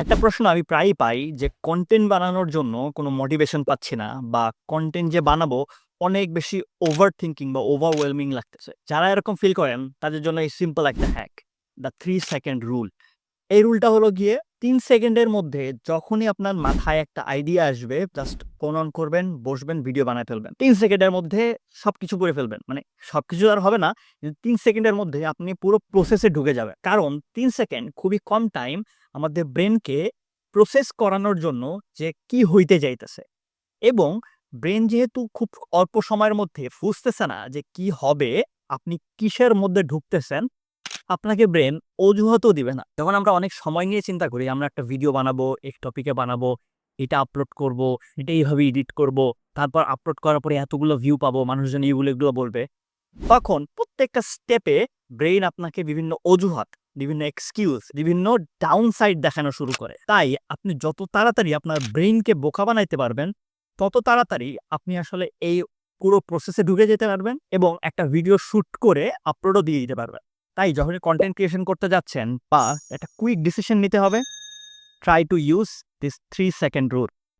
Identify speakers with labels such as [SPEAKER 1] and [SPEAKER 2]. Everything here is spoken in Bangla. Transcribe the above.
[SPEAKER 1] একটা প্রশ্ন আমি প্রায়ই পাই যে কনটেন্ট বানানোর জন্য কোনো মোটিভেশন পাচ্ছি না বা কনটেন্ট যে বানাবো অনেক বেশি ওভার থিঙ্কিং বা ওভারওয়েলমিং লাগতেছে। যারা এরকম ফিল করেন তাদের জন্য এই সিম্পল একটা হ্যাক, দ্য 3 সেকেন্ড রুল। এই রুলটা হলো গিয়ে ৩ সেকেন্ডের মধ্যে যখনই আপনার মাথায় একটা আইডিয়া আসবে জাস্ট ফোন অন করবেন, বসবেন, ভিডিও বানায় ফেলবেন। ৩ সেকেন্ডের মধ্যে সবকিছু করে ফেলবেন। মানে সবকিছু আর হবে না, কিন্তু ৩ সেকেন্ডের মধ্যে আপনি পুরো প্রসেসে ঢুকে যাবেন। কারণ ৩ সেকেন্ড খুবই কম টাইম আমাদের ব্রেইনকে প্রসেস করানোর জন্য যে কি হইতে যাইতেছে, এবং ব্রেন যেহেতু খুব অল্প সময়ের মধ্যে বুঝতেছে না যে কি হবে, আপনি কিসের মধ্যে ঢুকতেছেন, আপনাকে ব্রেন অজুহাতও দিবে না। যখন আমরা অনেক সময় নিয়ে চিন্তা করি, আমরা একটা ভিডিও বানাবো, এই টপিকে বানাবো, এটা আপলোড করব, এটা এইভাবে এডিট করব, তারপর আপলোড করার পরে এতগুলো ভিউ পাবো, মানুষজন এইগুলো এগুলো বলবে। তখন প্রত্যেকটা স্টেপে ব্রেইন আপনাকে বিভিন্ন অজুহাত, বিভিন্ন এক্সকিউজ, বিভিন্ন ডাউন সাইড দেখানো শুরু করে। তাই আপনি যত তাড়াতাড়ি আপনার ব্রেইনকে বোকা বানাইতে পারবেন, তত তাড়াতাড়ি আপনি আসলে এই পুরো প্রসেসে ঢুকে যেতে পারবেন এবং একটা ভিডিও শুট করে আপলোডও দিয়ে দিতে পারবেন। তাই যখনই কনটেন্ট ক্রিয়েশন করতে যাচ্ছেন বা একটা কুইক ডিসিশন নিতে হবে, try to use this 3 second rule.